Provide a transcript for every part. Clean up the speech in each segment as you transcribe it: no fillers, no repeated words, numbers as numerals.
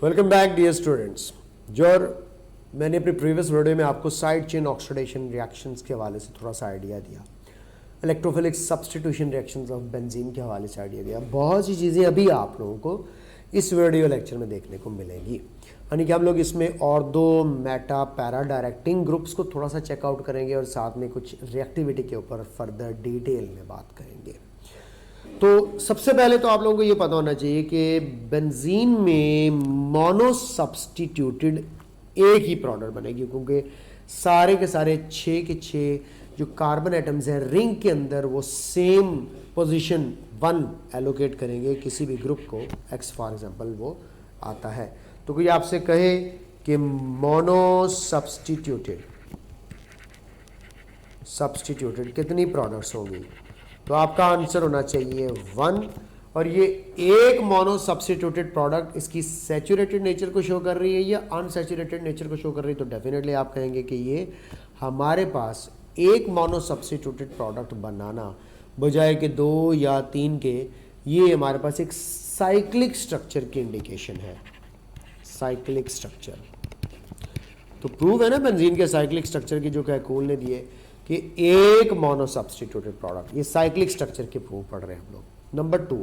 Welcome back dear students. मैंने अपने previous video में आपको साइड चेन ऑक्सीडेशन रिएक्शंस के हवाले से थोड़ा सा आइडिया दिया, electrophilic substitution reactions of benzene के हवाले से आइडिया दिया। बहुत सी चीज़ें अभी आप लोगों को इस वीडियो लेक्चर में देखने को मिलेंगी, यानी कि हम लोग इसमें और दो मेटा पैरा डायरेक्टिंग ग्रुप्स को थोड़ा सा चेकआउट करेंगे और साथ में कुछ रिएक्टिविटी के ऊपर फर्दर डिटेल में बात करेंगे। तो सबसे पहले तो आप लोगों को ये पता होना चाहिए कि बेंजीन में मोनो सब्स्टिट्यूटेड एक ही प्रोडक्ट बनेगी, क्योंकि सारे के सारे 6 के 6 जो कार्बन एटम्स हैं रिंग के अंदर वो सेम पोजीशन 1 एलोकेट करेंगे किसी भी ग्रुप को। एक्स फॉर एग्जांपल वो आता है, तो कोई आपसे कहे कि मोनो सब्स्टिट्यूटेड कितनी प्रोडक्ट्स होंगी, तो आपका आंसर होना चाहिए 1। और ये एक मोनो सब्स्टिट्यूटेड प्रोडक्ट इसकी सैचुरेटेड नेचर को शो कर रही है या अनसैचुरेटेड नेचर को शो कर रही है, तो डेफिनेटली आप कहेंगे कि ये हमारे पास एक मोनो सब्स्टिट्यूटेड प्रोडक्ट बनाना बजाय के 2 या 3 के, ये हमारे पास एक साइक्लिक स्ट्रक्चर की इंडिकेशन है। साइक्लिक स्ट्रक्चर तो प्रूव है ना बेंजीन के साइक्लिक स्ट्रक्चर की, जो कैकुल ने दिए कि एक मोनो सब्स्टिट्यूटेड प्रोडक्ट, ये साइक्लिक स्ट्रक्चर के प्रूव पढ़ रहे हैं हम लोग। नंबर 2,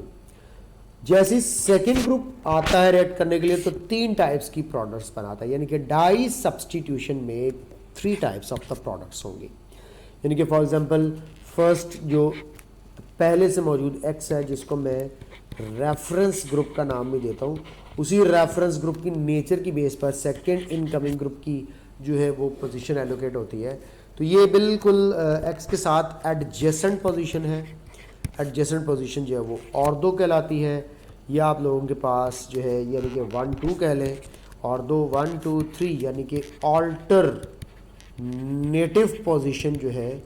जैसे सेकेंड ग्रुप आता है रिएक्ट करने के लिए तो 3 टाइप्स की प्रोडक्ट्स बनाता है, यानी कि डाई सब्स्टिट्यूशन में 3 टाइप्स ऑफ द प्रोडक्ट्स होंगे। यानी कि फॉर एग्जांपल फर्स्ट जो पहले से मौजूद एक्स है, जिसको मैं रेफरेंस ग्रुप का नाम भी देता हूँ, उसी रेफरेंस ग्रुप की नेचर की बेस पर सेकेंड इनकमिंग ग्रुप की जो है वो पोजीशन एलोकेट होती है। तो ये बिल्कुल एक्स के साथ एडजेसेंट पोजीशन है। एडजेसेंट पोजीशन जो है वो ऑर्थो कहलाती है, या आप लोगों के पास जो है यानी कि 1 2 कह लें, ऑर्थो 1 2 3 यानी कि ऑल्टर नेटिव पोजीशन जो है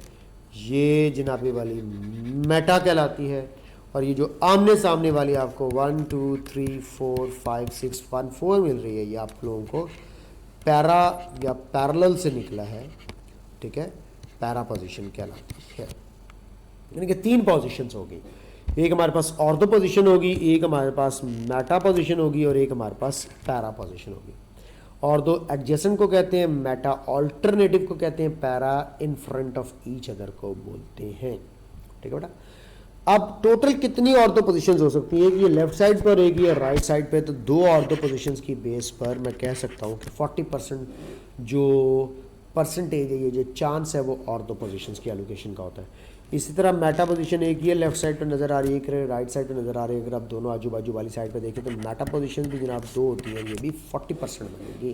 ये जनाबे वाली मेटा कहलाती है। और ये जो आमने सामने वाली आपको 1 2 3 4 5 6 1 4 मिल रही है, ये आप लोगों को पैरा या पैरेलल से निकला है, ठीक है, पैरा पोजीशन कहलाती है। यानी कि 3 पोजीशंस होगी, एक हमारे पास ऑर्थो पोजीशन होगी, एक हमारे पास मेटा पोजीशन होगी और एक हमारे पास पैरा पोजीशन होगी। ऑर्थो एडजेसेंट को कहते हैं, मेटा ऑल्टरनेटिव को कहते हैं, para in front of each other को बोलते हैं, ठीक है बेटा। अब टोटल कितनी ऑर्थो पोजीशंस हो सकती है, ये लेफ्ट साइड पर रहेगी या राइट साइड पे, तो 2 ऑर्थो पोजीशंस की बेस पर मैं कह सकता हूँ कि 40% जो परसेंटेज है, ये जो चांस है वो ऑर्थो पोजीशंस की एलोकेशन का होता है। इसी तरह मेटा पोजीशन एक ही है, लेफ्ट साइड पे नज़र आ रही है, एक राइट साइड पे नज़र आ रही है। अगर आप दोनों आजू बाजू वाली साइड पे देखें तो मेटा पोजीशन भी जनाब 2 होती है, ये भी 40% बनेगी।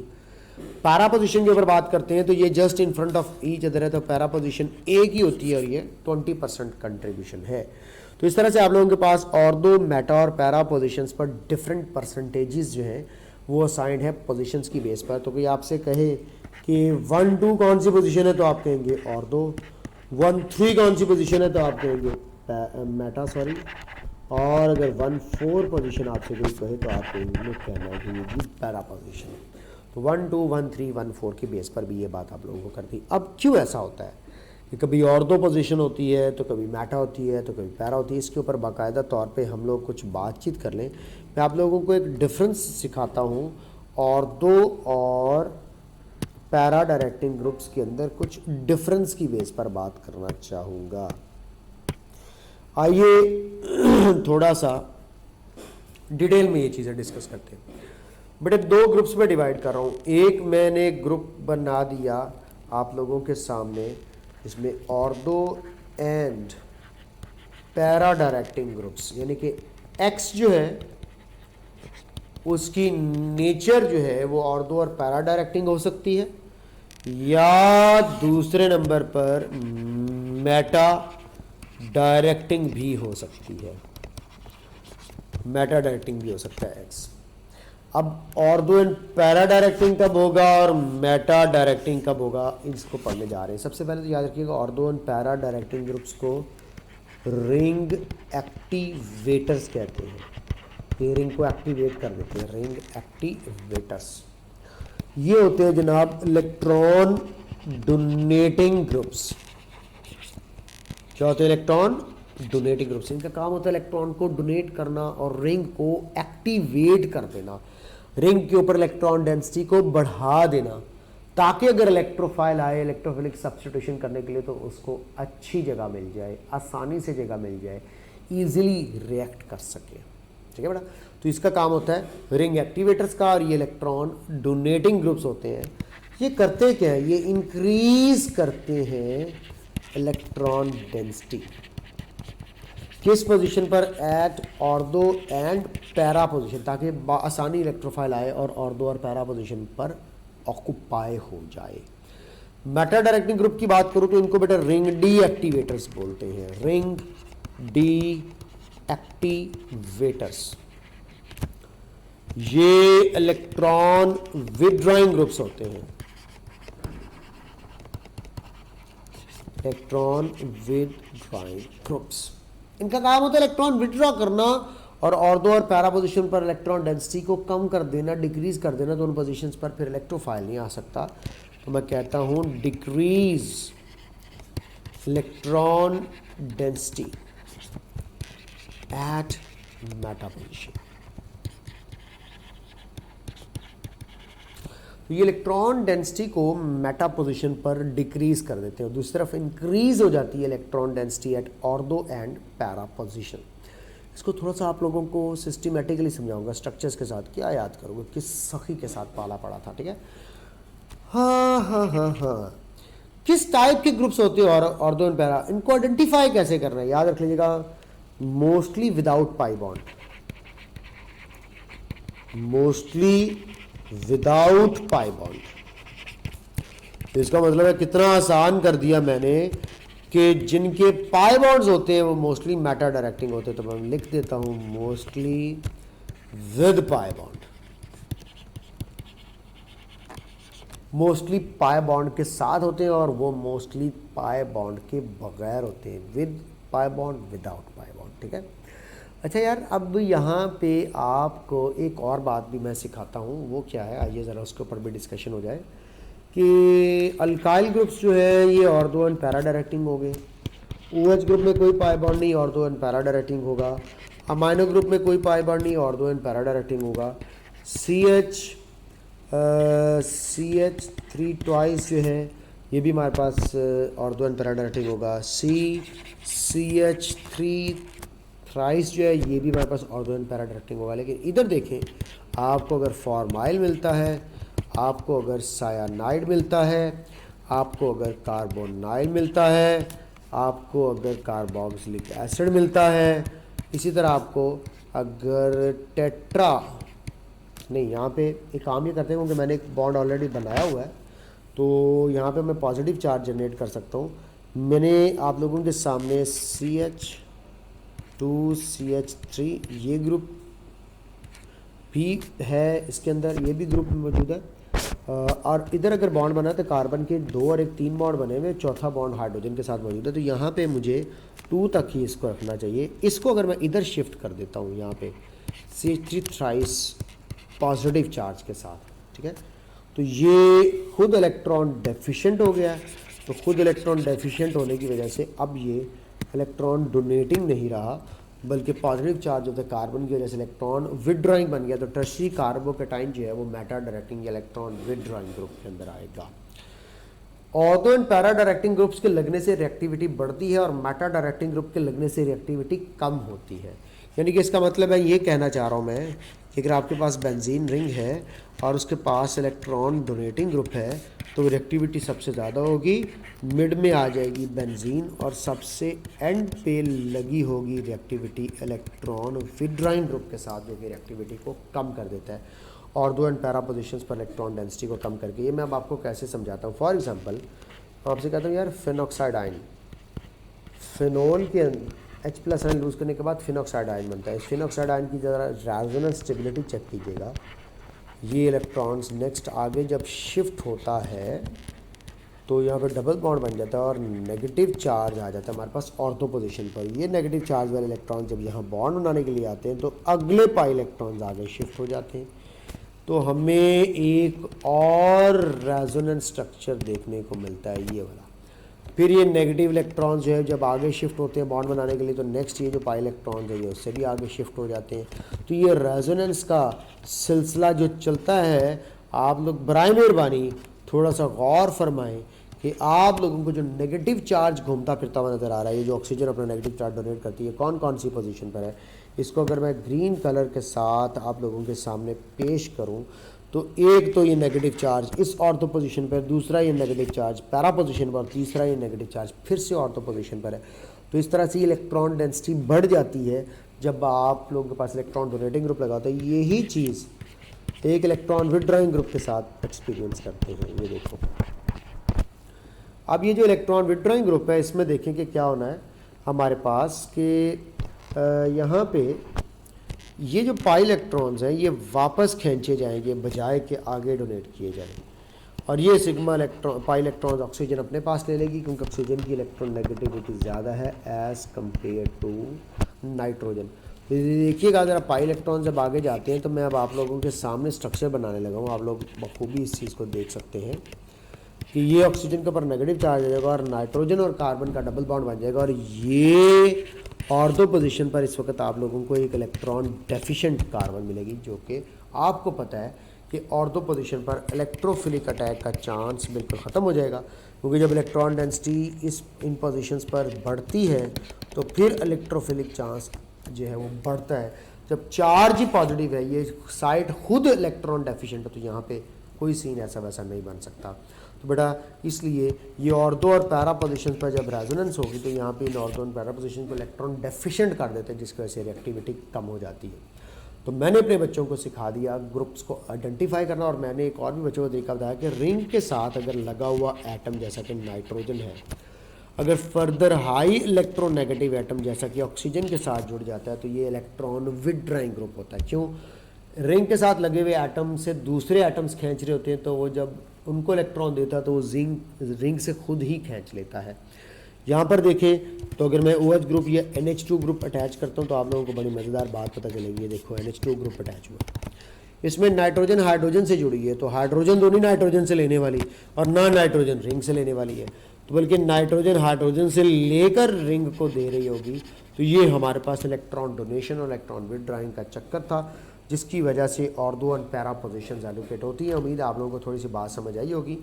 पैरा पोजीशन के ऊपर बात करते हैं तो ये just in front of each other है, तो पैरा पोजीशन एक ही होती है और ये 20% कंट्रीब्यूशन है। तो इस तरह से आप लोगों के पास ऑर्थो मेटा और पैरा पोजीशंस पर डिफरेंट परसेंटेजेस जो है वो असाइंड है पोजीशंस की बेस पर। तो कोई आपसे कहे कि 1 2 कौन सी पोजीशन है, तो आप कहेंगे ऑर्थो। 1 3 कौन सी पोजीशन है, तो आप कहेंगे मेटा, सॉरी। और अगर 1 4 पोजीशन आपसे कोई कहे तो आप कहेंगे कहना है कि ये पैरा पोजीशन है। तो 1 2 1 3 1 4 की बेस पर भी ये बात आप लोगों को करती है। अब क्यों ऐसा होता है कि कभी ऑर्थो पोजीशन होती है तो कभी मेटा होती है तो कभी पैरा होती है, इसके ऊपर बाकायदा तौर पे हम लोग कुछ बातचीत कर लें। मैं आप लोगों को एक डिफरेंस सिखाता हूँ ऑर्थो और पैरा डायरेक्टिंग ग्रुप्स के अंदर कुछ डिफरेंस की बेस पर बात करना चाहूँगा। आइए थोड़ा सा डिटेल में ये चीज़ें डिस्कस करते हैं। बट 2 ग्रुप्स में डिवाइड कर रहा हूँ। एक मैंने ग्रुप बना दिया आप लोगों के सामने, इसमें ortho and para directing groups, यानी कि एक्स जो है उसकी नेचर जो है वो ऑर्थो और पैरा डायरेक्टिंग हो सकती है, या दूसरे नंबर पर मेटा डायरेक्टिंग भी हो सकती है। मेटा डायरेक्टिंग भी हो सकता है एक्स। अब ऑर्थो एंड पैरा डायरेक्टिंग कब होगा और मेटा डायरेक्टिंग कब होगा, इसको पढ़ने जा रहे हैं। सबसे पहले तो याद रखिएगा ortho and para directing groups को रिंग एक्टिवेटर्स कहते हैं। ये रिंग को एक्टिवेट कर देते हैं, रिंग एक्टिवेटर्स। ये होते हैं जनाब इलेक्ट्रॉन डोनेटिंग ग्रुप्स। क्या होते हैं? Electron donating groups. इनका काम होता है इलेक्ट्रॉन को डोनेट करना और रिंग को एक्टिवेट कर देना। रिंग के ऊपर इलेक्ट्रॉन डेंसिटी को बढ़ा देना, ताकि अगर इलेक्ट्रोफाइल आए इलेक्ट्रोफिलिक सब्स्टिट्यूशन करने के लिए तो उसको अच्छी जगह मिल जाए, आसानी से जगह मिल जाए, ईजिली रिएक्ट कर सके। ठीक है बेटा। तो इसका काम होता है रिंग एक्टिवेटर्स का। और ये इलेक्ट्रॉन डोनेटिंग ग्रुप्स होते हैं, ये करते क्या है, ये इंक्रीज करते हैं इलेक्ट्रॉन डेंसिटी। किस पोजीशन पर, at ortho and para position, ताकि आसानी इलेक्ट्रोफाइल आए और ऑर्थो और पैरा पोजीशन पर ऑक्युपाई हो जाए। मेटा डायरेक्टिंग ग्रुप की बात करूं तो इनको बेटा रिंग डी एक्टिवेटर्स बोलते हैं, रिंग डी एक्टिवेटर्स। ये इलेक्ट्रॉन विदड्रॉइंग ग्रुप्स होते हैं, इलेक्ट्रॉन विदड्रॉइंग ग्रुप्स। इनका काम होता है इलेक्ट्रॉन विड्रॉ करना और ऑर्थो और पैरा पोजीशन पर इलेक्ट्रॉन डेंसिटी को कम कर देना, डिक्रीज कर देना। तो उन पोजीशंस पर फिर इलेक्ट्रोफाइल नहीं आ सकता। तो मैं कहता हूं decrease electron density at Meta position. तो ये इलेक्ट्रॉन डेंसिटी को मेटा पोजीशन पर डिक्रीज कर देते हैं और दूसरी तरफ इंक्रीज हो जाती है electron density at ortho and para position. इसको थोड़ा सा आप लोगों को सिस्टमेटिकली समझाऊंगा स्ट्रक्चर्स के साथ। क्या याद करोगे, किस सखी के साथ पाला पड़ा था। ठीक है। हाँ, किस टाइप के ग्रुप्स होते हैं ऑर्थो एंड पैरा, इनको आइडेंटिफाई कैसे करना है, याद रख लीजिएगा। Mostly without pi bond, mostly without pi bond. इसका मतलब है कितना आसान कर दिया मैंने कि जिनके पाई बॉन्ड्स होते हैं वो मोस्टली मेटा डायरेक्टिंग होते हैं। तो मैं लिख देता हूं mostly with pi bond, mostly pi bond के साथ होते हैं और वो मोस्टली पाई बॉन्ड के बगैर होते हैं, with pi bond without pi bond. ठीक है। अच्छा यार, अब यहाँ पे आपको एक और बात भी मैं सिखाता हूँ, वो क्या है, आइए ज़रा उसके ऊपर भी डिस्कशन हो जाए कि अल्काइल ग्रुप्स जो है ये ऑर्थो एंड पैरा डायरेक्टिंग हो गए। OH ग्रुप में कोई पाई बॉन्ड नहीं, ऑर्थो एंड पैरा डायरेक्टिंग होगा। अमाइनो ग्रुप में कोई पाई बॉन्ड नहीं, ऑर्थो एंड पैरा डायरेक्टिंग होगा। CH3 ट्वाइस जो है ये भी हमारे पास ऑर्थो एंड पैरा डायरेक्टिंग होगा। CH3 थ्राइस जो है ये भी हमारे पास ऑर्थो एंड पैरा डायरेक्टिंग होगा। लेकिन इधर देखें, आपको अगर फॉर्माइल मिलता है, आपको अगर सायानाइड मिलता है, आपको अगर कार्बोनाइल मिलता है, आपको अगर कार्बोक्सिलिक एसिड मिलता है, इसी तरह आपको अगर टेट्रा नहीं, यहाँ पे एक काम ये करते हैं क्योंकि मैंने एक बॉन्ड ऑलरेडी बनाया हुआ है तो यहाँ पे मैं पॉजिटिव चार्ज जनरेट कर सकता हूँ। मैंने आप लोगों के सामने CH2CH3 ये ग्रुप भी है, इसके अंदर ये भी ग्रुप मौजूद है। और इधर अगर बॉन्ड बना तो कार्बन के 2 और एक 3 बॉन्ड बने हुए, चौथा बॉन्ड हाइड्रोजन के साथ मौजूद है। तो यहाँ पे मुझे 2 तक ही इसको रखना चाहिए। इसको अगर मैं इधर शिफ्ट कर देता हूँ, यहाँ पे CH3 थ्राइस पॉजिटिव चार्ज के साथ, ठीक है, तो ये खुद इलेक्ट्रॉन डेफिशिएंट हो गया। तो खुद इलेक्ट्रॉन डेफिशिएंट होने की वजह से अब ये इलेक्ट्रॉन डोनेटिंग नहीं रहा, बल्कि पॉजिटिव चार्ज होता है कार्बन की वजह से इलेक्ट्रॉन विदड्रॉइंग बन गया। तो टर्शियरी कार्बोकेटाइन जो है वो Meta directing electron withdrawing group के अंदर आएगा। Ortho and para directing groups के लगने से रिएक्टिविटी बढ़ती है और मेटा डायरेक्टिंग ग्रुप के लगने से रिएक्टिविटी कम होती है। यानी कि इसका मतलब है, ये कहना चाह रहा हूँ मैं कि अगर आपके पास बेंजीन रिंग है और उसके पास इलेक्ट्रॉन डोनेटिंग ग्रुप है तो रिएक्टिविटी सबसे ज़्यादा होगी, मिड में आ जाएगी बेंजीन और सबसे एंड पे लगी होगी रिएक्टिविटी इलेक्ट्रॉन विदड्रॉइंग ग्रुप के साथ, जो कि रिएक्टिविटी को कम कर देता है ऑर्थो एंड पैरा पोजीशंस पर इलेक्ट्रॉन डेंसिटी को कम करके। ये मैं अब आपको कैसे समझाता हूँ। फॉर एग्जांपल आपसे कहता हूँ यार फिनॉक्साइड आयन, फिनोल के H+ आयन लूज़ करने के बाद फिनॉक्साइड आयन बनता है। इस फिनॉक्साइड आयन की ज़रा रेजोनेंस स्टेबिलिटी चेक कीजिएगा। ये इलेक्ट्रॉन्स नेक्स्ट आगे जब शिफ्ट होता है तो यहाँ पर डबल बॉन्ड बन जाता है और नेगेटिव चार्ज आ जाता है हमारे पास ऑर्थो पोजीशन पर। ये नेगेटिव चार्ज वाले इलेक्ट्रॉन जब यहाँ बॉन्ड बनाने के लिए आते हैं तो अगले पाई इलेक्ट्रॉन्स आगे शिफ्ट हो जाते हैं। तो हमें एक और रेजोनेंस स्ट्रक्चर देखने को मिलता है, ये वाला। फिर ये नेगेटिव इलेक्ट्रॉन जो है जब आगे शिफ्ट होते हैं बॉन्ड बनाने के लिए, तो नेक्स्ट ये जो पाई इलेक्ट्रॉन है ये उससे भी आगे शिफ्ट हो जाते हैं। तो ये रेजोनेंस का सिलसिला जो चलता है, आप लोग बराए मेहरबानी थोड़ा सा गौर फरमाएं कि आप लोगों को जो नेगेटिव चार्ज घूमता फिरता हुआ नज़र आ रहा है, ये जो ऑक्सीजन अपना नेगेटिव चार्ज डोनेट करती है, कौन कौन सी पोजीशन पर है, इसको अगर मैं ग्रीन कलर के साथ आप लोगों के सामने पेश करूं, तो एक तो ये नेगेटिव चार्ज इस ऑर्थो पोजीशन पर, दूसरा ये नेगेटिव चार्ज पैरा पोजीशन पर, तीसरा ये नेगेटिव चार्ज फिर से ऑर्थो पोजीशन पर है। तो इस तरह से इलेक्ट्रॉन डेंसिटी बढ़ जाती है जब आप लोगों के पास इलेक्ट्रॉन डोनेटिंग ग्रुप लगा होता है। यही चीज़ एक इलेक्ट्रॉन विथड्रॉइंग ग्रुप के साथ एक्सपीरियंस करते हैं। ये देखो, अब ये जो इलेक्ट्रॉन विथड्रॉइंग ग्रुप है, इसमें देखें कि क्या होना है हमारे पास कि यहाँ पे ये जो पाई इलेक्ट्रॉन्स हैं ये वापस खींचे जाएंगे बजाय के आगे डोनेट किए जाएंगे, और ये sigma electron pi electrons oxygen अपने पास ले लेगी, क्योंकि ऑक्सीजन की इलेक्ट्रॉन नेगेटिविटी ज़्यादा है एज़ कम्पेयर टू नाइट्रोजन। तो देखिएगा, अगर आप पाई इलेक्ट्रॉन जब आगे जाते हैं, तो मैं अब आप लोगों के सामने स्ट्रक्चर बनाने लगा हूँ, आप लोग बखूबी इस चीज़ को देख सकते हैं कि ये ऑक्सीजन के ऊपर नेगेटिव चार्ज हो जाएगा और नाइट्रोजन और कार्बन का डबल बॉन्ड बन जाएगा, और ये ऑर्थो पोजीशन पर इस वक्त आप लोगों को एक इलेक्ट्रॉन डेफिशिएंट कार्बन मिलेगी, जो कि आपको पता है कि ऑर्थो पोजीशन पर इलेक्ट्रोफिलिक अटैक का चांस बिल्कुल ख़त्म हो जाएगा, क्योंकि जब इलेक्ट्रॉन डेंसिटी इन पोजीशंस पर बढ़ती है तो फिर इलेक्ट्रोफिलिक चांस जो है वो बढ़ता है। जब चार्ज ही पॉजिटिव है, ये साइड खुद इलेक्ट्रॉन डेफिशिएंट है, तो यहाँ पे कोई सीन ऐसा वैसा नहीं बन सकता। तो बेटा इसलिए ये ऑर्थो और पैरा पोजीशन पर जब रेजोनेंस होगी, तो यहाँ पे इन ऑर्थो और पैरा पोजीशन को इलेक्ट्रॉन डेफिशिएंट कर देते हैं, जिसकी वजह से रिएक्टिविटी कम हो जाती है। तो मैंने अपने बच्चों को सिखा दिया ग्रुप्स को आइडेंटिफाई करना, और मैंने एक और भी बच्चों को तरीका बताया कि रिंग के साथ अगर लगा हुआ एटम जैसा कि नाइट्रोजन है, अगर फर्दर हाई इलेक्ट्रोनेगेटिव एटम जैसा कि ऑक्सीजन के साथ जुड़ जाता है, तो ये इलेक्ट्रॉन विथड्रॉइंग ग्रुप होता है। क्यों? रिंग के साथ लगे हुए एटम से दूसरे एटम्स खींच रहे होते हैं, तो वो जब उनको इलेक्ट्रॉन देता है तो वो रिंग से खुद ही खींच लेता है। यहाँ पर देखें तो अगर मैं OH ग्रुप या NH2 ग्रुप अटैच करता हूँ, तो आप लोगों को बड़ी मज़ेदार बात पता चलेगी। ये देखो NH2 ग्रुप अटैच हुआ, इसमें नाइट्रोजन हाइड्रोजन से जुड़ी है, तो हाइड्रोजन दोनों नाइट्रोजन से लेने वाली और ना नाइट्रोजन रिंग से लेने वाली है, तो बल्कि नाइट्रोजन हाइड्रोजन से लेकर रिंग को दे रही होगी। तो ये हमारे पास इलेक्ट्रॉन डोनेशन और इलेक्ट्रॉन विथड्रॉइंग का चक्कर था, जिसकी वजह से ortho and para positions allocate होती हैं। उम्मीद है आप लोगों को थोड़ी सी बात समझ आई होगी।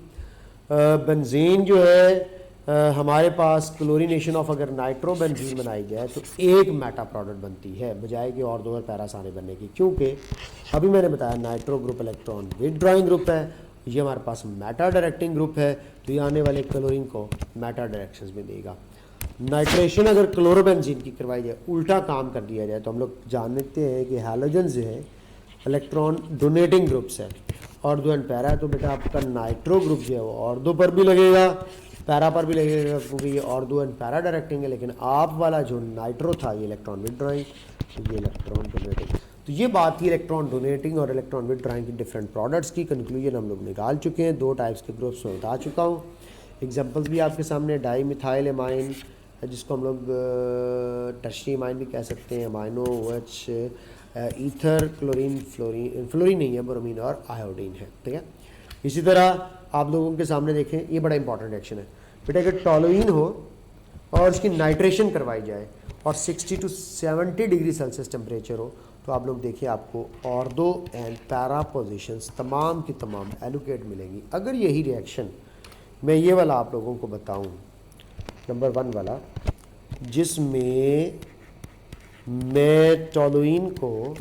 बेंजीन जो है हमारे पास क्लोरीनेशन ऑफ अगर नाइट्रो बेंजीन बनाई जाए तो एक मेटा प्रोडक्ट बनती है, बजाय कि ऑर्थो और पैरा सारे बनने की, क्योंकि अभी मैंने बताया nitro group electron withdrawing group है, ये हमारे पास मेटा डायरेक्टिंग ग्रुप है, तो ये आने वाले क्लोरीन को मेटा डायरेक्शंस में देगा। नाइट्रेशन अगर क्लोरोबेंजीन की करवाई जाए, उल्टा काम कर दिया जाए, तो हम लोग जानते हैं कि हैलोजन जो है इलेक्ट्रॉन डोनेटिंग ग्रुप्स है, ऑर्थो एंड पैरा, तो बेटा आपका नाइट्रो ग्रुप जो है वो ऑर्थो पर भी लगेगा, पैरा पर भी लगेगा, क्योंकि ये ऑर्थो एंड पैरा डायरेक्टिंग है। लेकिन आप वाला जो नाइट्रो था ये इलेक्ट्रॉन विथड्रॉइंग, ये इलेक्ट्रॉन डोनेटिंग। तो ये बात थी इलेक्ट्रॉन डोनेटिंग और इलेक्ट्रॉन विथड्रॉइंग की डिफरेंट प्रोडक्ट्स की। कंक्लूजन हम लोग निकाल चुके हैं, 2 टाइप्स के ग्रुप्स में बता चुका हूँ, एग्जाम्पल्स भी आपके सामने, डाई मिथाइल एमाइन जिसको हम लोग टर्शरी अमाइन भी कह सकते हैं, amino OH, ether, chlorine, fluorine नहीं है, ब्रोमीन और आयोडीन है, ठीक है। इसी तरह आप लोगों के सामने देखें, ये बड़ा इंपॉर्टेंट रिएक्शन है बेटा, अगर टोलुइन हो और उसकी नाइट्रेशन करवाई जाए और 60 to 70 डिग्री सेल्सियस टेम्परेचर हो, तो आप लोग देखिए आपको ऑर्थो एंड पैरा पोजीशंस तमाम की तमाम एलोकेट मिलेंगी। अगर यही रिएक्शन मैं ये वाला आप लोगों को बताऊं, नंबर 1 वाला, जिसमें मैं टोलुइन को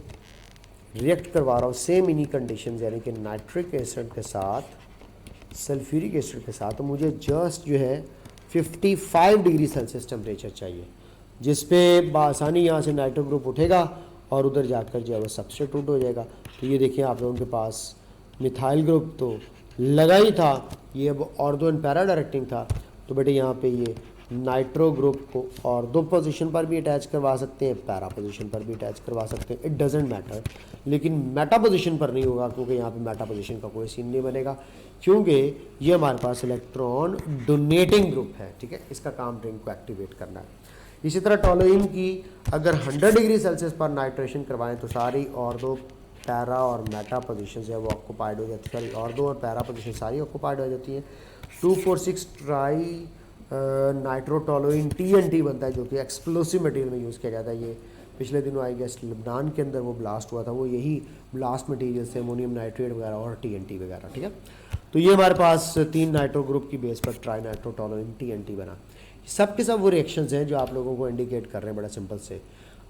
रिएक्ट करवा रहा हूँ सेम इन्हीं कंडीशन, यानी कि नाइट्रिक एसिड के साथ सल्फ्यूरिक एसिड के साथ, तो मुझे जस्ट जो है 55 डिग्री सेल्सियस टेम्परेचर चाहिए, जिस पे बासानी यहाँ से नाइट्रो ग्रुप उठेगा और उधर जाकर जो है वो सब्स्टिट्यूट हो जाएगा। तो ये देखिए आप लोगों के पास मिथाइल ग्रुप तो लगा ही था, ये अब ऑर्थो एंड पैरा डायरेक्टिंग था, तो बेटे यहाँ पे ये नाइट्रो ग्रुप को ऑर्थो पोजीशन पर भी अटैच करवा सकते हैं, पैरा पोजीशन पर भी अटैच करवा सकते हैं, इट डजेंट मैटर, लेकिन मेटा पोजीशन पर नहीं होगा, क्योंकि यहाँ पे मेटा पोजीशन का कोई सीन नहीं बनेगा, क्योंकि ये हमारे पास इलेक्ट्रॉन डोनेटिंग ग्रुप है, ठीक है, इसका काम रिंग को एक्टिवेट करना है। इसी तरह टोलुइन की अगर 100 डिग्री सेल्सियस पर नाइट्रेशन करवाएं, तो सारी ऑर्थो, पैरा और मेटा पोजीशन है वो ऑक्यूपाइड हो जाती है, सारी ऑर्थो और पैरा पोजीशन सारी ऑक्यूपाइड हो जाती है। 2,4,6 ट्राई नाइट्रोटोलोइन TNT बनता है, जो कि एक्सप्लोसिव मटेरियल में यूज़ किया जाता है। ये पिछले दिनों आई गेस लबनान के अंदर वो ब्लास्ट हुआ था, वो यही ब्लास्ट मटेरियल से अमोनियम नाइट्रेट वगैरह और TNT वगैरह, ठीक है। तो ये हमारे पास 3 नाइट्रो ग्रुप की बेस पर ट्राई नाइट्रोटोलोइन TNT बना। सब के सब वो रिएक्शंस हैं जो आप लोगों को इंडिकेट कर रहे हैं बड़ा सिंपल से।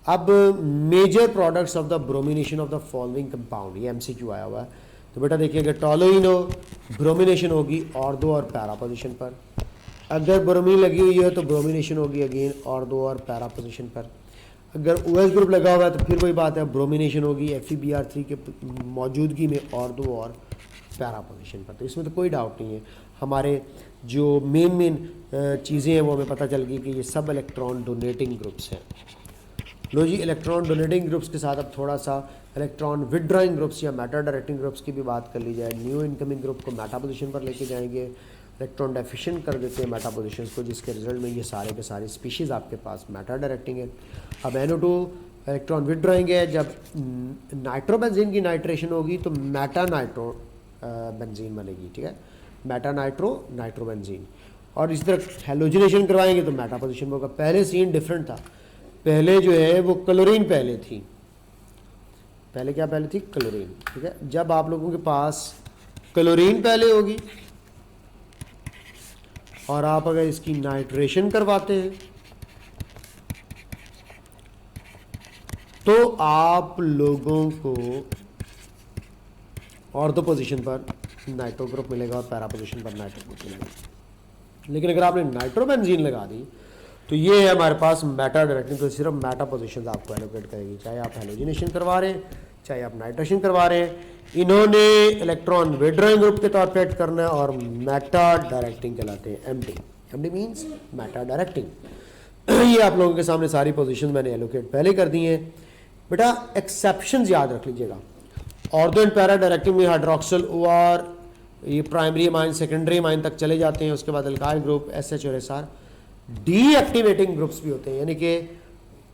अब major products of the bromination of the following compound, ये MCQ आया हुआ है। तो बेटा देखिए, अगर टोलोइन हो, ब्रोमिनेशन होगी ऑर्थो और पैरा पोजीशन पर। अगर ब्रोमीन लगी हुई है तो ब्रोमिनेशन होगी अगेन ऑर्थो और पैरा पोजीशन पर। अगर OH ग्रुप लगा हुआ है तो फिर वही बात है, ब्रोमिनेशन होगी FeBr3 के मौजूदगी में ऑर्थो और पैरा पोजीशन पर। तो इसमें तो कोई डाउट नहीं है। हमारे जो मेन चीज़ें हैं वो हमें पता चल गई कि ये सब इलेक्ट्रॉन डोनेटिंग ग्रुप्स हैं। लो जी, इलेक्ट्रॉन डोनेटिंग ग्रुप्स के साथ अब थोड़ा सा इलेक्ट्रॉन विदड्रॉइंग ग्रुप्स या मैटर डायरेक्टिंग ग्रुप्स की भी बात कर ली जाए। न्यू इनकमिंग ग्रुप को मेटा पोजीशन पर लेके जाएंगे, इलेक्ट्रॉन डेफिशिएंट कर देते हैं मेटा पोजीशंस को, जिसके रिजल्ट में ये सारे के सारे स्पीशीज़ आपके पास मैटर डायरेक्टिंग है। अब NO2 इलेक्ट्रॉन विदड्रॉइंग है। जब नाइट्रोबेंजीन की नाइट्रेशन होगी तो मेटा नाइट्रो बेंजीन बनेगी, ठीक है, मेटा नाइट्रोबेंजीन। और इसी तरह हेलोजिनेशन करवाएंगे तो मेटा पोजीशन होगा। पहले सीन डिफरेंट था, पहले जो है वो क्लोरीन पहले थी, पहले क्या पहले थी, क्लोरीन, ठीक है। जब आप लोगों के पास क्लोरीन पहले होगी और आप अगर इसकी नाइट्रेशन करवाते हैं तो आप लोगों को ऑर्थो पोजीशन पर नाइट्रो ग्रुप मिलेगा और पैरा पोजीशन पर नाइट्रो ग्रुप मिलेगा। लेकिन अगर आपने नाइट्रोबेंजीन लगा दी तो ये है हमारे पास मेटा डायरेक्टिंग, तो सिर्फ मेटा पोजीशंस आपको एलोकेट करेगी, चाहे आप हेलोजिनेशन करवा रहे हैं चाहे आप नाइट्रेशन करवा रहे हैं। इन्होंने इलेक्ट्रॉन विदड्रॉइंग ग्रुप के तौर पर ऐड करना है और मेटा डायरेक्टिंग कहलाते हैं। MD means Meta directing. ये आप लोगों के सामने सारी पोजीशन मैंने एलोकेट पहले कर दी हैं। बेटा एक्सेप्शंस याद रख लीजिएगा। ऑर्थो एंड पैरा डायरेक्टिंग में हाइड्रोक्सिल OR, ये प्राइमरी अमाइन सेकेंडरी अमाइन तक चले जाते हैं। उसके बाद अल्काइल ग्रुप SH और SR डीएक्टिवेटिंग ग्रुप्स भी होते हैं, यानी कि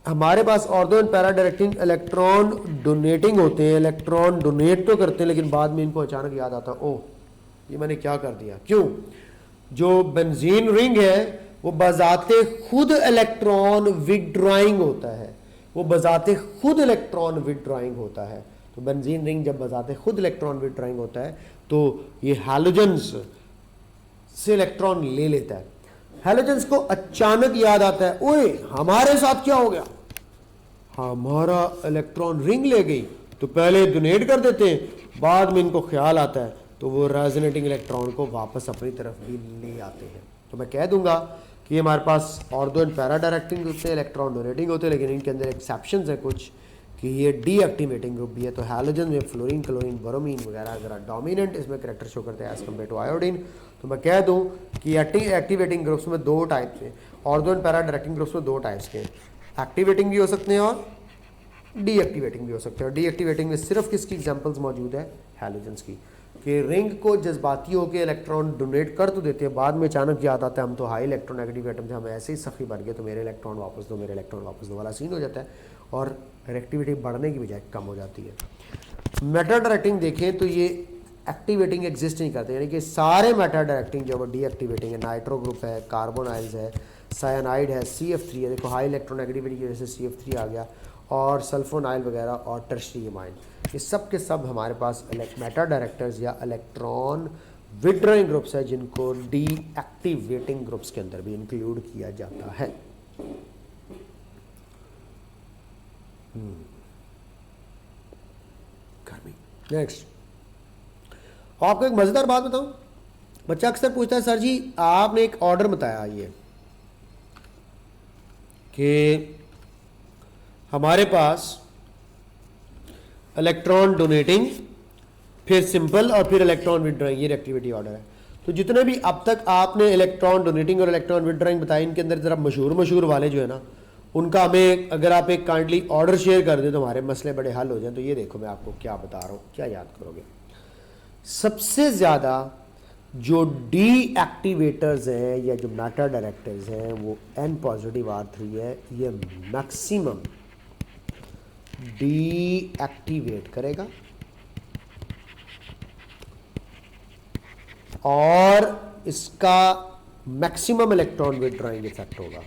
हमारे पास ortho and para directing electron donating होते हैं। इलेक्ट्रॉन डोनेट तो करते हैं लेकिन बाद में इनको अचानक याद आता है, ओह ये मैंने क्या कर दिया। क्यों? जो बेंजीन रिंग है वो बजाते खुद इलेक्ट्रॉन विदड्रॉइंग होता है, वो बजाते खुद इलेक्ट्रॉन विदड्रॉइंग होता है। तो बेंजीन रिंग जब बजाते खुद इलेक्ट्रॉन विदड्रॉइंग होता है तो ये हैलोजेंस से इलेक्ट्रॉन ले लेता है। हैलोजेंस को अचानक याद आता है, ओए हमारे साथ क्या हो गया, हमारा इलेक्ट्रॉन रिंग ले गई। तो पहले डोनेट कर देते हैं, बाद में इनको ख्याल आता है तो वो रेजोनेटिंग इलेक्ट्रॉन को वापस अपनी तरफ भी ले आते हैं। तो मैं कह दूंगा कि ये हमारे पास ऑर्थो एंड पैरा डायरेक्टिंग होते हैं, इलेक्ट्रॉन डोनेटिंग होते हैं, लेकिन इनके अंदर एक्सेप्शंस हैं कुछ कि ये डीएक्टिवेटिंग ग्रुप भी है। तो हैलोजन में फ्लोरीन, क्लोरीन, ब्रोमीन वगैरह अगर डोमिनेंट इसमें करेक्टर शो करते हैं एज कम्पेयर टू आयोडीन। तो मैं कह दूं कि एक्टिवेटिंग ग्रुप्स में 2 टाइप्स हैं, ortho and para directing groups में 2 टाइप्स के, एक्टिवेटिंग भी हो सकते हैं और डीएक्टिवेटिंग भी हो सकते हैं। डीएक्टिवेटिंग में सिर्फ किसकी एग्जांपल्स मौजूद है, हैलोजेंस की, कि रिंग को जज्बाती होकर इलेक्ट्रॉन डोनेट कर तो देते हैं, बाद में अचानक याद आता है हम तो हाई इलेक्ट्रोनेगेटिव एटम थे, हम ऐसे ही सखी भर गए तो मेरे इलेक्ट्रॉन वापस दो, मेरे इलेक्ट्रॉन वापस दो वाला सीन हो जाता है और रिएक्टिविटी बढ़ने की बजाय कम हो जाती है। मेटा डायरेक्टिंग देखें तो ये एक्टिवेटिंग एग्जिस्ट नहीं करते, यानी कि सारे मेटा डायरेक्टिंग जो है डीएक्टिवेटिंग है। नाइट्रो ग्रुप है, कार्बोनाइल्स है, साइनाइड है, CF3 है, देखो हाई इलेक्ट्रोनेगेटिविटी की वजह से CF3 आ गया, और सल्फोनाइल वगैरह और टर्शरी अमाइन, ये सब के सब हमारे पास मेटा डायरेक्टर्स या इलेक्ट्रॉन विदड्रॉइंग ग्रुप्स है जिनको डीएक्टिवेटिंग ग्रुप्स के अंदर भी इंक्लूड किया जाता है। नेक्स्ट आपको एक मजेदार बात बताऊं, बच्चा अक्सर पूछता है सर जी आपने एक ऑर्डर बताया ये कि हमारे पास इलेक्ट्रॉन डोनेटिंग, फिर सिंपल और फिर इलेक्ट्रॉन विदड्रॉइंग, ये एक्टिविटी ऑर्डर है। तो जितने भी अब तक आपने इलेक्ट्रॉन डोनेटिंग और इलेक्ट्रॉन विदड्रॉइंग बताए, इनके अंदर जरा मशहूर वाले जो है ना, उनका हमें अगर आप एक काइंडली ऑर्डर शेयर कर दें तो हमारे मसले बड़े हल हो जाए। तो ये देखो मैं आपको क्या बता रहा हूँ, क्या याद करोगे। सबसे ज़्यादा जो डीएक्टिवेटर्स हैं या जो मेटा डायरेक्टर्स हैं वो N पॉजिटिव R3 है, ये मैक्सिमम डीएक्टिवेट करेगा और इसका मैक्सिमम इलेक्ट्रॉन विथड्रॉइंग इफेक्ट होगा।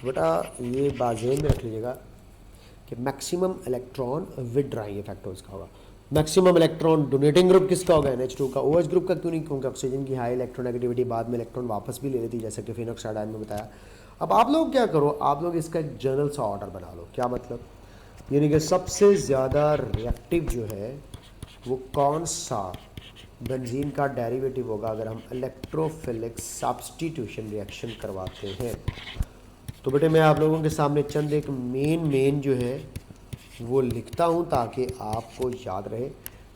बेटा ये बाजेन में रख लीजिएगा कि मैक्सिमम इलेक्ट्रॉन विथड्रॉइंग इफेक्ट उसका होगा। मैक्सिमम इलेक्ट्रॉन डोनेटिंग ग्रुप किसका होगा, NH2 का। OH ग्रुप का क्यों नहीं, क्योंकि ऑक्सीजन की हाई इलेक्ट्रोनेगेटिविटी बाद में इलेक्ट्रॉन वापस भी ले लेती है, जैसे कि फिनोक्साइड आयन में बताया। अब आप लोग क्या करो, आप लोग इसका एक जनरल सा ऑर्डर बना लो। क्या मतलब, यानी कि सबसे ज़्यादा रिएक्टिव जो है वो कौन सा बेंजीन का डेरिवेटिव होगा अगर हम इलेक्ट्रोफिलिक सब्स्टिट्यूशन रिएक्शन करवाते हैं। तो बेटे मैं आप लोगों के सामने चंद एक मेन जो है वो लिखता हूँ ताकि आपको याद रहे।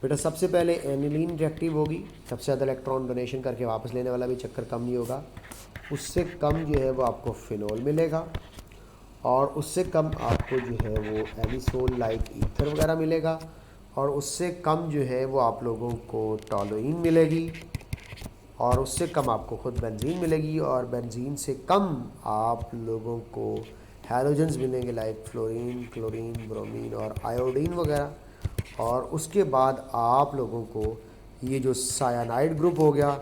बेटा सबसे पहले एनिलीन रिएक्टिव होगी, सबसे ज़्यादा इलेक्ट्रॉन डोनेशन करके वापस लेने वाला भी चक्कर कम नहीं होगा। उससे कम जो है वो आपको फिनोल मिलेगा, और उससे कम आपको जो है वो एलिसोल लाइक ईथर वगैरह मिलेगा, और उससे कम जो है वो आप लोगों को टॉलोइन मिलेगी, और उससे कम आपको खुद बेंजीन मिलेगी, और बेंजीन से कम आप लोगों को हैलोजेंस मिलेंगे लाइक फ्लोरीन, क्लोरीन, ब्रोमीन और आयोडीन वगैरह। और उसके बाद आप लोगों को ये जो सायानाइड ग्रुप हो गया,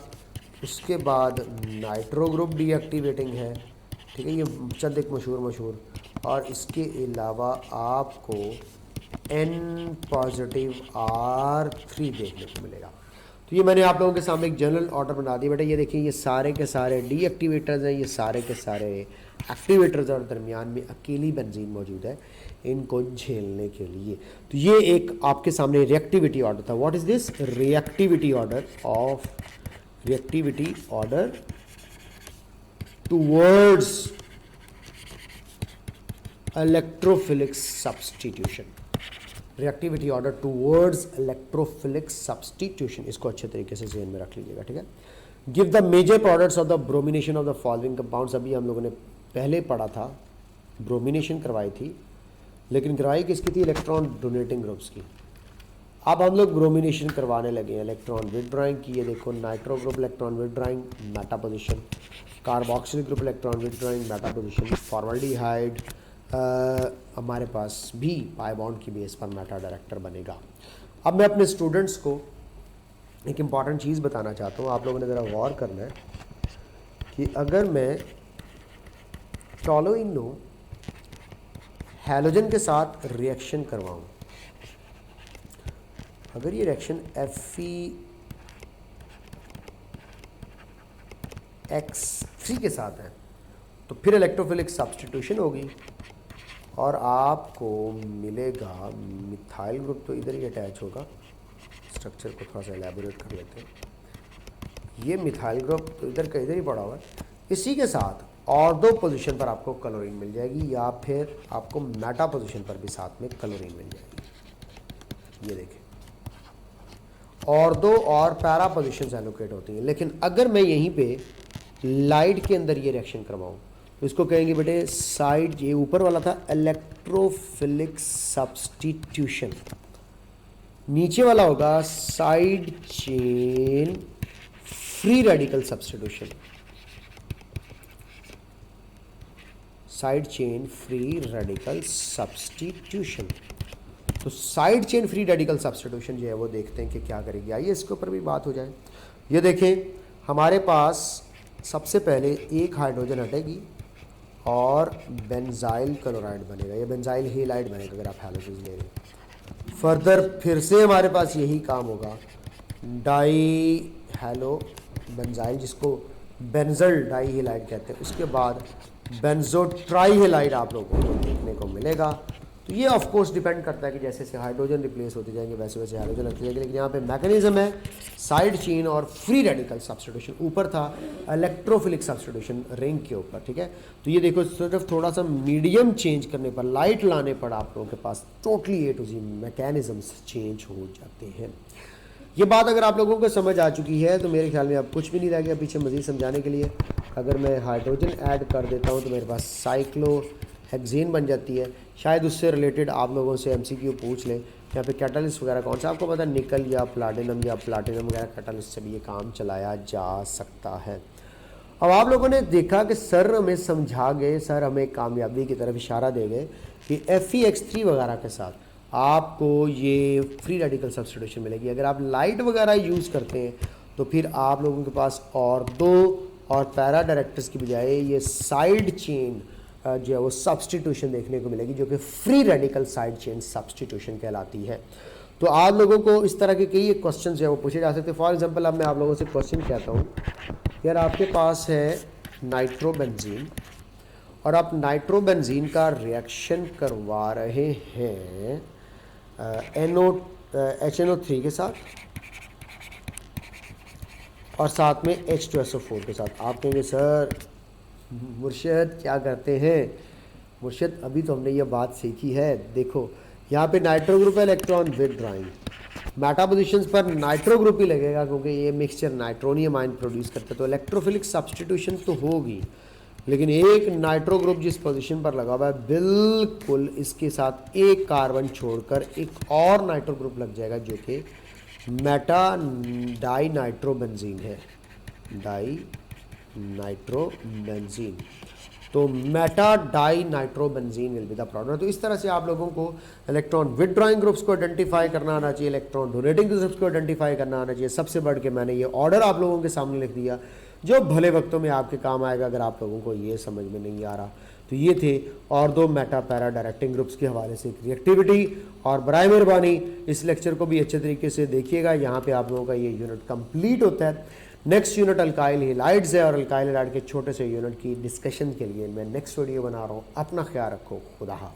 उसके बाद नाइट्रो ग्रुप डीएक्टिवेटिंग है, ठीक है, ये चंद एक मशहूर। और इसके अलावा आपको N पॉजिटिव R3 देखने को मिलेगा। तो ये मैंने आप लोगों के सामने एक जनरल ऑर्डर बना दिया। बेटा ये देखिए, ये सारे के सारे डीएक्टिवेटर्स हैं, ये सारे के सारे एक्टिवेटर्स, और दरमियान में अकेली बेंजीन मौजूद है इनको झेलने के लिए। तो ये एक आपके सामने रिएक्टिविटी ऑर्डर था। What is this, reactivity order towards electrophilic substitution. Reactivity order towards electrophilic substitution, इसको अच्छे तरीके से ज़हन में रख लीजिएगा, ठीक है। Give the major products of the bromination of the following compounds. अभी हम लोगों ने पहले पढ़ा था, ब्रोमिनेशन करवाई थी, लेकिन करवाई किसकी थी, इलेक्ट्रॉन डोनेटिंग ग्रुप्स की। अब हम लोग ब्रोमिनेशन करवाने लगे हैं इलेक्ट्रॉन विथड्रॉइंग की। ये देखो, nitro group electron withdrawing Meta position, carboxyl group electron withdrawing Meta position, formaldehyde हमारे पास भी पाई बॉन्ड की बेस पर मेटा डायरेक्टर बनेगा। अब मैं अपने स्टूडेंट्स को एक इम्पॉर्टेंट चीज़ बताना चाहता हूँ, आप लोगों ने ज़रा गौर करना है कि अगर मैं टॉलोइन लो हैलोजन के साथ रिएक्शन करवाऊँ, अगर ये रिएक्शन Fe(x3) के साथ है तो फिर इलेक्ट्रोफिलिक सब्स्टिट्यूशन होगी और आपको मिलेगा मिथाइल ग्रुप, तो इधर ही अटैच होगा। स्ट्रक्चर को थोड़ा सा एलैबोरेट कर लेते हैं। ये मिथाइल ग्रुप तो इधर का इधर ही पड़ा हुआ है। इसी के साथ और दो पोजीशन पर आपको क्लोरीन मिल जाएगी, या फिर आपको मेटा पोजीशन पर भी साथ में क्लोरीन मिल जाएगी। ये देखें, और दो और पैरा पोजीशंस एलोकेट होती हैं। लेकिन अगर मैं यहीं पे लाइट के अंदर ये रिएक्शन करवाऊँ तो इसको कहेंगे बेटे साइड, ये ऊपर वाला था इलेक्ट्रोफिलिक सब्स्टिट्यूशन, नीचे वाला होगा side chain free radical substitution. Side chain free radical substitution. तो side chain free radical substitution जो है वो देखते हैं कि क्या करेगी। आइए इसके ऊपर भी बात हो जाए। ये देखें, हमारे पास सबसे पहले एक हाइड्रोजन हटेगी और बेंजाइल क्लोराइड बनेगा, या बेंजाइल हेलाइड बनेगा अगर आप हैलोजन ले रहे हैं। फर्दर फिर से हमारे पास यही काम होगा, डाई हैलो बेंजाइल, जिसको बेंजल डाई हेलाइड कहते हैं। उसके बाद बेंजो ट्राई हेलाइड आप लोगों को देखने को मिलेगा। तो ये ऑफ कोर्स डिपेंड करता है कि जैसे जैसे हाइड्रोजन रिप्लेस होते जाएंगे वैसे वैसे हाइड्रोजन रखते जाएंगे। लेकिन यहाँ पे मैकेनिज्म है साइड चेन और फ्री रेडिकल सब्स्टिट्यूशन। ऊपर था इलेक्ट्रोफिलिक सब्स्टिट्यूशन रिंग के ऊपर, ठीक है। तो ये देखो, सिर्फ थोड़ा सा मीडियम चेंज करने पर, लाइट लाने पर आप लोगों के पास totally A to Z mechanisms change हो जाते हैं। ये बात अगर आप लोगों को समझ आ चुकी है तो मेरे ख्याल में अब कुछ भी नहीं रह गया पीछे मज़ीद समझाने के लिए। अगर मैं हाइड्रोजन ऐड कर देता हूँ तो मेरे पास साइक्लोहेक्सेन बन जाती है। शायद उससे रिलेटेड आप लोगों से MCQ पूछ लें, यहाँ पे कैटालिस्ट वगैरह कौन सा आपको पता है, निकल या प्लाटिनम वगैरह कैटालिस्ट से भी ये काम चलाया जा सकता है। अब आप लोगों ने देखा कि सर हमें समझा गए, सर हमें कामयाबी की तरफ इशारा दे गए कि Fe(x3) वगैरह के साथ आपको ये फ्री रेडिकल सब्स्टिट्यूशन मिलेगी। अगर आप लाइट वगैरह यूज़ करते हैं तो फिर आप लोगों के पास और दो और पैरा डायरेक्टर्स की बजाय ये साइड चेन जो है वो सब्स्टिट्यूशन देखने को मिलेगी, जो कि free radical side chain substitution कहलाती है। तो आप लोगों को इस तरह के कई क्वेश्चन जो है वो पूछे जा सकते हैं। फॉर एग्जांपल अब मैं आप लोगों से क्वेश्चन कहता हूँ, यार आपके पास है नाइट्रोबेंजीन और आप नाइट्रोबेंजीन का रिएक्शन करवा रहे हैं HNO3 के साथ और साथ में H2SO4 के साथ। आप कहेंगे सर मुर्शद क्या करते हैं? मुर्शद अभी तो हमने ये बात सीखी है। देखो यहाँ पे नाइट्रो ग्रुप है, इलेक्ट्रॉन विदड्रॉइंग, मेटा पोजिशंस पर नाइट्रो ग्रुप ही लगेगा क्योंकि ये मिक्सचर नाइट्रोनियम आयन प्रोड्यूस करता है। तो इलेक्ट्रोफिलिक सब्स्टिट्यूशन तो होगी, लेकिन एक नाइट्रो ग्रुप जिस पोजीशन पर लगा हुआ है बिल्कुल इसके साथ एक कार्बन छोड़कर एक और नाइट्रो ग्रुप लग जाएगा जो कि मेटा डाई नाइट्रोबेंजीन है, डाई नाइट्रोबेंजीन। तो meta dinitrobenzene will be the product. तो इस तरह से आप लोगों को इलेक्ट्रॉन विदड्रॉइंग ग्रुप्स को आइडेंटिफाई करना आना चाहिए, इलेक्ट्रॉन डोनेटिंग ग्रुप्स को आइडेंटिफाई करना आना चाहिए। सबसे बढ़ के मैंने ये ऑर्डर आप लोगों के सामने लिख दिया जो भले वक्तों में आपके काम आएगा अगर आप लोगों को ये समझ में नहीं आ रहा। तो ये थे और दो मेटा पैरा डायरेक्टिंग ग्रुप्स के हवाले से रिएक्टिविटी। और बराए मेहरबानी इस लेक्चर को भी अच्छे तरीके से देखिएगा, यहाँ पे आप लोगों का ये यूनिट कंप्लीट होता है। नेक्स्ट यूनिट अल्काइल हैलाइड्स है और अल्काइल हैलाइड के छोटे से यूनिट की डिस्कशन के लिए मैं नेक्स्ट वीडियो बना रहा हूँ। अपना ख्याल रखो, खुदा हाफ़िज़।